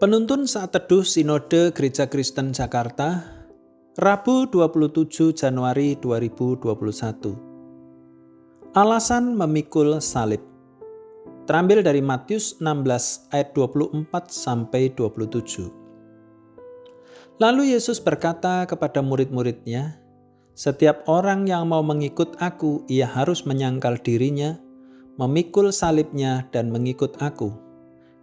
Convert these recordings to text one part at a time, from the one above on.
Penuntun Saat Teduh Sinode Gereja Kristen Jakarta, Rabu 27 Januari 2021. Alasan memikul salib. Terambil dari Matius 16 ayat 24-27. Lalu Yesus berkata kepada murid-muridnya, "Setiap orang yang mau mengikut aku, ia harus menyangkal dirinya, memikul salibnya dan mengikut aku.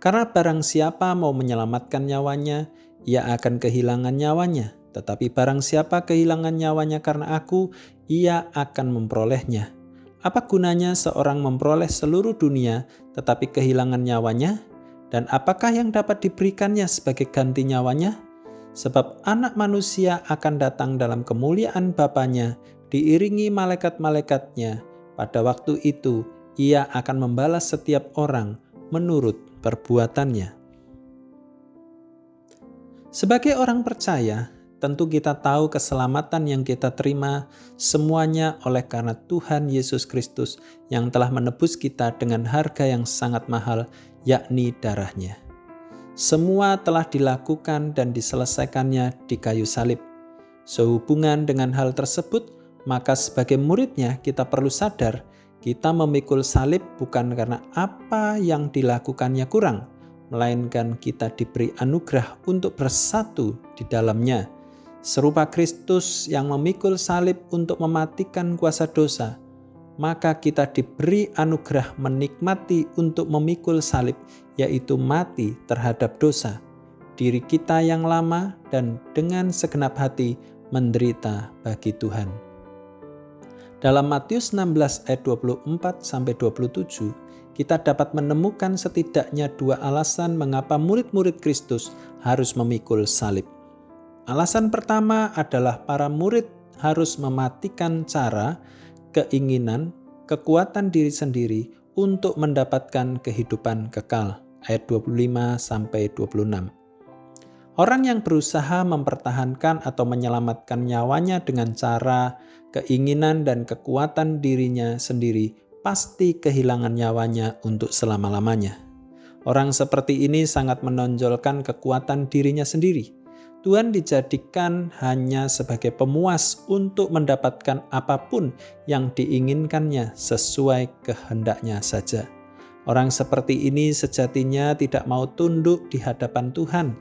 Karena barang siapa mau menyelamatkan nyawanya, ia akan kehilangan nyawanya. Tetapi barang siapa kehilangan nyawanya karena aku, ia akan memperolehnya. Apa gunanya seorang memperoleh seluruh dunia, tetapi kehilangan nyawanya? Dan apakah yang dapat diberikannya sebagai ganti nyawanya? Sebab anak manusia akan datang dalam kemuliaan Bapanya, diiringi malaikat-malaikatnya. Pada waktu itu, ia akan membalas setiap orang menurut perbuatannya." Sebagai orang percaya, tentu kita tahu keselamatan yang kita terima semuanya oleh karena Tuhan Yesus Kristus yang telah menebus kita dengan harga yang sangat mahal, yakni darahnya. Semua telah dilakukan dan diselesaikannya di kayu salib. Sehubungan dengan hal tersebut, maka sebagai muridnya kita perlu sadar kita memikul salib bukan karena apa yang dilakukannya kurang, melainkan kita diberi anugerah untuk bersatu di dalamnya. Serupa Kristus yang memikul salib untuk mematikan kuasa dosa, maka kita diberi anugerah menikmati untuk memikul salib, yaitu mati terhadap dosa, diri kita yang lama, dan dengan segenap hati menderita bagi Tuhan. Dalam Matius 16 ayat 24-27, kita dapat menemukan setidaknya dua alasan mengapa murid-murid Kristus harus memikul salib. Alasan pertama adalah para murid harus mematikan cara, keinginan, kekuatan diri sendiri untuk mendapatkan kehidupan kekal. Ayat 25-26. Orang yang berusaha mempertahankan atau menyelamatkan nyawanya dengan cara, keinginan, dan kekuatan dirinya sendiri pasti kehilangan nyawanya untuk selama-lamanya. Orang seperti ini sangat menonjolkan kekuatan dirinya sendiri. Tuhan dijadikan hanya sebagai pemuas untuk mendapatkan apapun yang diinginkannya sesuai kehendaknya saja. Orang seperti ini sejatinya tidak mau tunduk di hadapan Tuhan.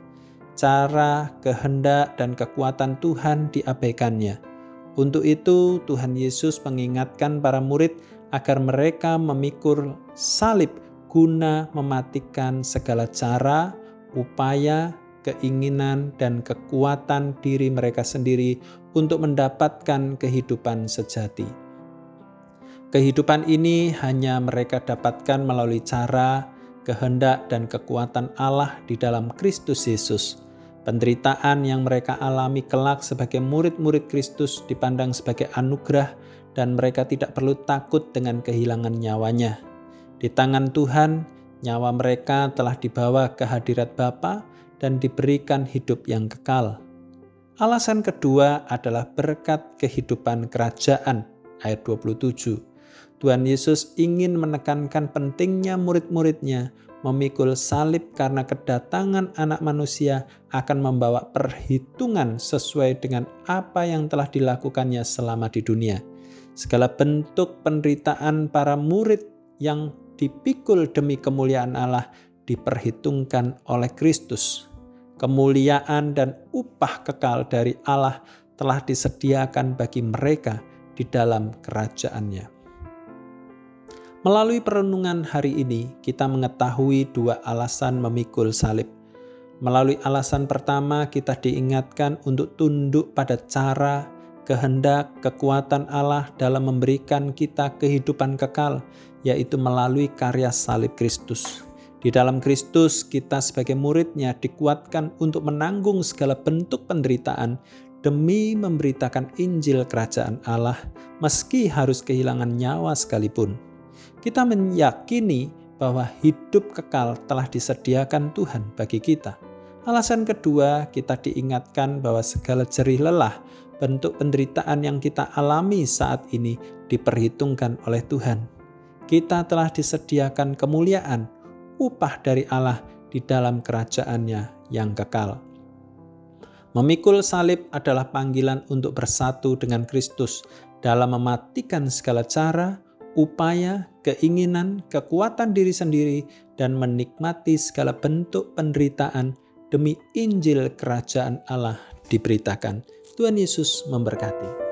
Cara, kehendak, dan kekuatan Tuhan diabaikannya. Untuk itu, Tuhan Yesus mengingatkan para murid agar mereka memikul salib guna mematikan segala cara, upaya, keinginan, dan kekuatan diri mereka sendiri untuk mendapatkan kehidupan sejati. Kehidupan ini hanya mereka dapatkan melalui cara, kehendak, dan kekuatan Allah di dalam Kristus Yesus. Penderitaan yang mereka alami kelak sebagai murid-murid Kristus dipandang sebagai anugerah dan mereka tidak perlu takut dengan kehilangan nyawanya. Di tangan Tuhan, nyawa mereka telah dibawa ke hadirat Bapa dan diberikan hidup yang kekal. Alasan kedua adalah berkat kehidupan kerajaan. Ayat 27. Tuhan Yesus ingin menekankan pentingnya murid-muridnya memikul salib karena kedatangan Anak Manusia akan membawa perhitungan sesuai dengan apa yang telah dilakukannya selama di dunia. Segala bentuk penderitaan para murid yang dipikul demi kemuliaan Allah diperhitungkan oleh Kristus. Kemuliaan dan upah kekal dari Allah telah disediakan bagi mereka di dalam kerajaan-Nya. Melalui perenungan hari ini, kita mengetahui dua alasan memikul salib. Melalui alasan pertama, kita diingatkan untuk tunduk pada cara, kehendak, kekuatan Allah dalam memberikan kita kehidupan kekal, yaitu melalui karya salib Kristus. Di dalam Kristus, kita sebagai murid-Nya dikuatkan untuk menanggung segala bentuk penderitaan demi memberitakan Injil Kerajaan Allah, meski harus kehilangan nyawa sekalipun. Kita meyakini bahwa hidup kekal telah disediakan Tuhan bagi kita. Alasan kedua, kita diingatkan bahwa segala jerih lelah, bentuk penderitaan yang kita alami saat ini diperhitungkan oleh Tuhan. Kita telah disediakan kemuliaan, upah dari Allah di dalam kerajaan-Nya yang kekal. Memikul salib adalah panggilan untuk bersatu dengan Kristus dalam mematikan segala cara, upaya, keinginan, kekuatan diri sendiri, dan menikmati segala bentuk penderitaan demi Injil Kerajaan Allah diberitakan. Tuhan Yesus memberkati.